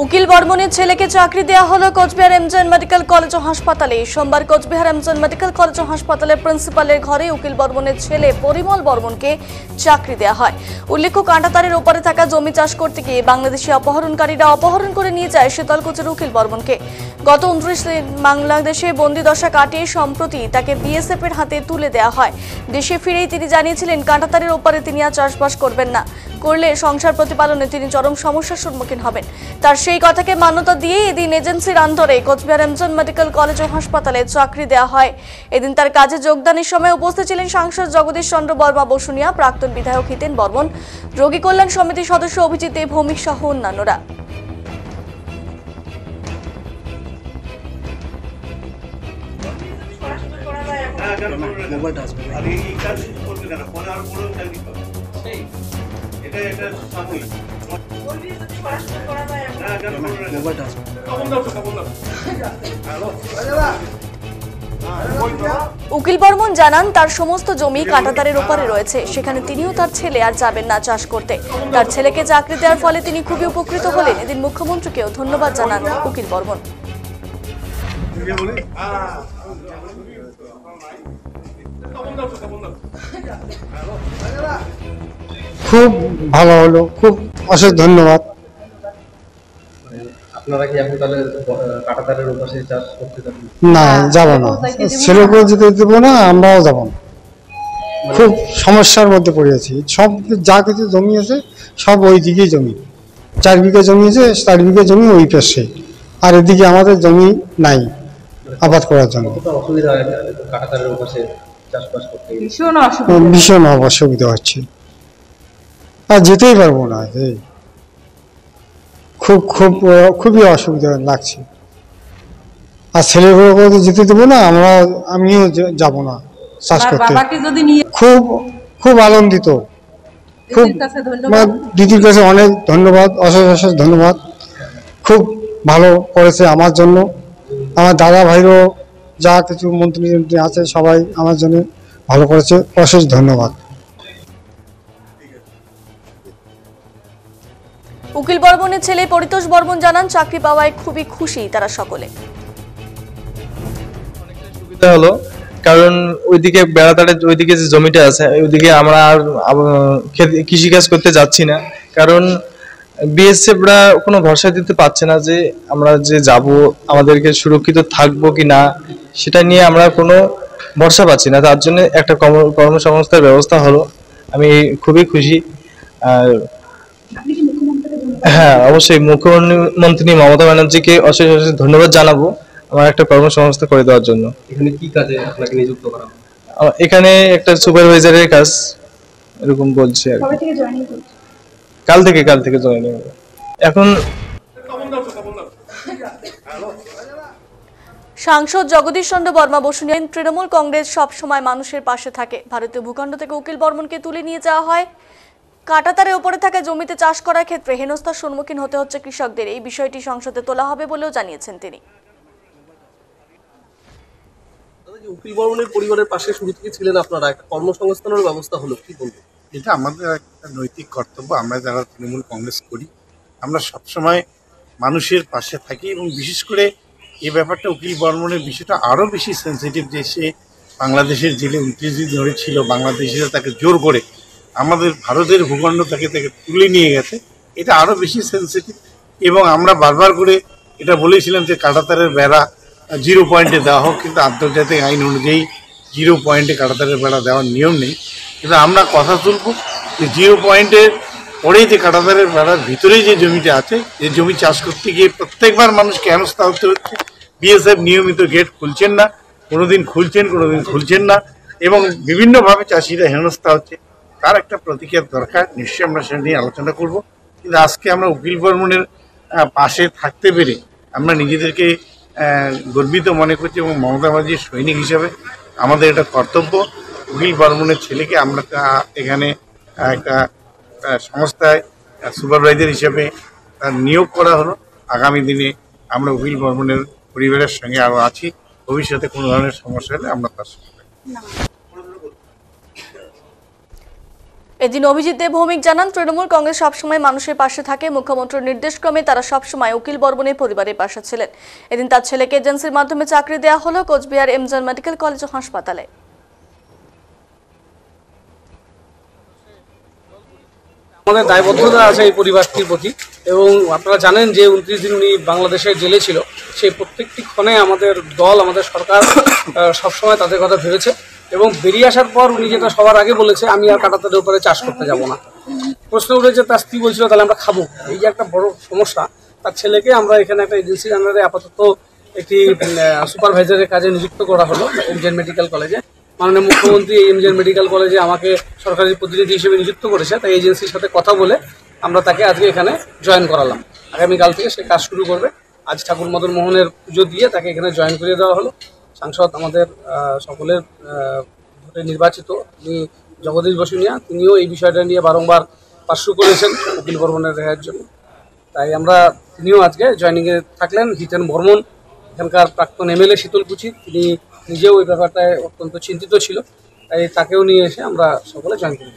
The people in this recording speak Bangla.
উকিল বর্মনের ছেলেকে চাকরি দেওয়া হলো কোচবিহার এমজেএন মেডিকেল কলেজ ও হাসপাতালে। সোমবার কোচবিহার এমজেএন মেডিকেল কলেজ ও হাসপাতালের প্রিন্সিপালের ঘরে উকিল বর্মনের ছেলে পরিমল বর্মনকে চাকরি দেওয়া হয়। উল্লেখ্য, কাঁটাতারের ওপারে থাকা জমি চাষ করতে গিয়ে বাংলাদেশি অপহরণকারীরা অপহরণ করে নিয়ে যায় শীতলকুচির উকিল বর্মনকে। গত 29 দিন বাংলাদেশে বন্দি দশা কাটিয়ে সম্প্রতি তাকে বিএসএফ এর হাতে তুলে দেওয়া হয়। দেশে ফিরেই তিনি জানিয়েছিলেন কাঁটাতারের ওপারে তিনি আর চাষবাস করবেন না, করলে সংসার প্রতিপালনে তিনি চরম সমস্যার সম্মুখীন হবেন। তার সেই কথাকে মান্যতা দিয়ে এদিন এজেন্সির আন্দরে কোচবিহার এমজেএন মেডিকেল কলেজ ও হাসপাতালে চাকরি দেওয়া হয়। এদিন তার কাজে যোগদানের সময় উপস্থিত ছিলেন সাংসদ জগদীশ চন্দ্র বর্মা বসুনিয়া, প্রাক্তন বিধায়ক হিতেন বর্মন, রোগী কল্যাণ সমিতির সদস্য অভিজিৎ দেব ভৌমিক সহ অন্যান্যরা। উকিল বর্মন জানান, তার সমস্ত জমি কাঁটাতারের ওপারে রয়েছে, সেখানে তিনিও তার ছেলে আর যাবেন না চাষ করতে। তার ছেলেকে চাকরি দেওয়ার ফলে তিনি খুবই উপকৃত হলেন। এদিন মুখ্যমন্ত্রীকেও ধন্যবাদ জানান উকিল বর্মন। খুব ভালো হলো, খুব অশেষ ধন্যবাদ। আপনারা কি এখন তাহলে কাঁটাতারের ওপাশে চাষ করতে যাবেন? না, যাবো না, ছেলেকেও যেতে দেবো না, আমরাও যাবো না। খুব সমস্যার মধ্যে পড়েছি। সব যা কিছু জমি আছে সব ওই দিকেই জমি, 4 বিঘা জমি আছে, 4 বিঘা জমি ওই পাশে, আর এদিকে আমাদের জমি নাই আবাদ করার জন্য। অসুবিধা হয় কাঁটাতারের ওপাশে চাষবাস করতে? ভীষণ অসুবিধা হচ্ছে, আর যেতেই পারবো না। খুবই অসুবিধা লাগছে। আর ছেলেগুলোকে যেতে দেবো না, আমিও যাব না চাষ করতে। খুব আনন্দিত, খুব দিদির কাছে অনেক ধন্যবাদ, অশেষ ধন্যবাদ। খুব ভালো করেছে আমার জন্য। আমার দাদা ভাইরও যা কিছু মন্ত্রী আছে সবাই আমার জন্য ভালো করেছে, অশেষ ধন্যবাদ। উকিল বর্মনের ছেলে পরিতোষ বর্মন জানান, চাকরি পাওয়ায় খুবই খুশি তারা সকলে। সুবিধা হলো, কারণ ওইদিকে বেড়াতারের ওইদিকে যে জমিটা আছে ওইদিকে আমরা আর কৃষিকাজ করতে যাচ্ছি না, কারণ বিএসএফরা কোনো ভরসা দিতে পারছে না যে আমরা যে যাব আমাদেরকে সুরক্ষিত থাকবো কি না, সেটা নিয়ে আমরা কোনো ভরসা পাচ্ছি না। তার জন্য একটা কর্মসংস্থার ব্যবস্থা হলো, আমি খুবই খুশি। আর হ্যাঁ, অবশ্যই মুখ্যমন্ত্রী মমতা ব্যানার্জিকে অশেষ ধন্যবাদ জানাবো আমার একটা কর্মসংস্থান করে দেওয়ার জন্য। এখানে কি কাজে আপনাকে নিযুক্ত করা হবে? এখানে একটা সুপারভাইজারের কাজ এরকম বলছে আর কি। কাল থেকে জয়েনিং হবে। এখন সাংসদ জগদীশ চন্দ্র বর্মা বসুনিয়া, তৃণমূল কংগ্রেস সবসময় মানুষের পাশে থাকে। ভারতীয় ভূখণ্ড থেকে উকিল বর্মনকে তুলে নিয়ে যাওয়া হয়। কাঁটাতারের ওপরে থাকা জমিতে চাষ করার ক্ষেত্রে হেনস্থার সম্মুখীন হতে হচ্ছে কৃষকদের। এই বিষয়টি সংসদে তোলা হবে বলেও জানিয়েছেন তিনি। উকিল বর্মনের পরিবারের পাশে শুরু থেকে ছিলেন আপনারা, একটা কর্মসংস্থানের ব্যবস্থা হলো, কি বলবেন? এটা আমাদের একটা নৈতিক কর্তব্য। আমরা যারা তৃণমূল কংগ্রেস করি, আমরা সবসময় মানুষের পাশে থাকি, এবং বিশেষ করে এই ব্যাপারটা উকিল বর্মনের বিষয়টা আরও বেশি সেন্সিটিভ, যে সে বাংলাদেশের জেলে 29 দিন ধরে ছিল। বাংলাদেশিরা তাকে জোর করে আমাদের ভারতের ভূখণ্ড থেকে তুলে নিয়ে গেছে, এটা আরও বেশি সেন্সিটিভ। এবং আমরা বারবার করে এটা বলেছিলাম যে কাঁটাতারের বেড়া 0 পয়েন্টে দেওয়া হোক, কিন্তু আন্তর্জাতিক আইন অনুযায়ী 0 পয়েন্টে কাঁটাতারের বেড়া দেওয়ার নিয়ম নেই। কিন্তু আমরা কথা তুলব যে 0 পয়েন্টের পরেই যে কাঁটাতারের বেড়ার ভিতরেই যে জমিটা আছে, যে জমি চাষ করতে গিয়ে প্রত্যেকবার মানুষকে হেনস্থা হতে হচ্ছে। বিএসএফ নিয়মিত গেট খুলছেন না, কোনোদিন খুলছেন না, এবং বিভিন্নভাবে চাষিরা হেনস্থা হচ্ছে। তার একটা প্রতিক্রিয়া দরকার, নিশ্চয়ই আমরা সেটা নিয়ে আলোচনা করব। কিন্তু আজকে আমরা উকিল বর্মনের পাশে থাকতে পেরে আমরা নিজেদেরকে গর্বিত মনে করছি, এবং মমতা ব্যানার্জির সৈনিক হিসাবে আমাদের এটা কর্তব্য। উকিল বর্মনের ছেলেকে আমরা এখানে একটা সংস্থায় সুপারভাইজার হিসেবে নিয়োগ করা হলো। আগামী দিনে আমরা উকিল বর্মনের পরিবারের সঙ্গে আরও আছি। ভবিষ্যতে কোনো ধরনের সমস্যা হলে আমরা তার সঙ্গে এদিন অভিজিৎ দেব ভৌমিক জানান, তৃণমূল কংগ্রেস সবসময় মানুষের পাশে থাকে। মুখ্যমন্ত্রীর নির্দেশক্রমে তারা সবসময় উকিল বর্মনের পরিবারের পাশে ছিলেন। এদিন তার ছেলেকে এজেন্সির মাধ্যমে চাকরি দেওয়া হলো কোচবিহার এমজেএন মেডিকেল কলেজ ও হাসপাতালে। আমাদের দায়বদ্ধতা আছে এই পরিবারটির প্রতি, এবং আপনারা জানেন যে 29 দিন উনি বাংলাদেশের জেলে ছিল। সেই প্রত্যেকটি ক্ষণে আমাদের দল, আমাদের সরকার সবসময় তাদের কথা ভেবেছে, এবং বেরিয়ে আসার পর উনি যেটা সবার আগে বলেছে, আমি আর কাঁটাতারের উপরে চাষ করতে যাব না। প্রশ্ন উঠেছে, তার স্ত্রী বলছিল তাহলে আমরা খাবো। এই যে একটা বড় সমস্যা, তার ছেলেকে আমরা এখানে একটা এজেন্সির আন্ডারে আপাতত একটি সুপারভাইজারের কাজে নিযুক্ত করা হলো এমজেএন মেডিকেল কলেজে। মাননীয় মুখ্যমন্ত্রী এই এমজেএন মেডিকেল কলেজে আমাকে সরকারি প্রতিনিধি হিসেবে নিযুক্ত করেছে, তাই এজেন্সির সাথে কথা বলে আমরা তাকে আজকে এখানে জয়েন করালাম। আগামীকাল থেকে সে কাজ শুরু করবে। আজ ঠাকুর মদন মোহনের পুজো দিয়ে তাকে এখানে জয়েন করিয়ে দেওয়া হলো। সাংসদ আমাদের সকলের ভোটে নির্বাচিত তিনি জগদীশ বসুনিয়া, তিনিও এই বিষয়টা নিয়ে বারংবার পার্শ্ব করেছেন উকিল বর্মনের রেহাইয়ের জন্য। তাই আমরা তিনিও আজকে জয়েনিংয়ে থাকলেন। হিতেন বর্মন এখানকার প্রাক্তন এমএলএ শীতলকুচি, তিনি নিজেও এই ব্যাপারটায় অত্যন্ত চিন্তিত ছিল, তাই তাকেও নিয়ে এসে আমরা সকলে জয়েন করি।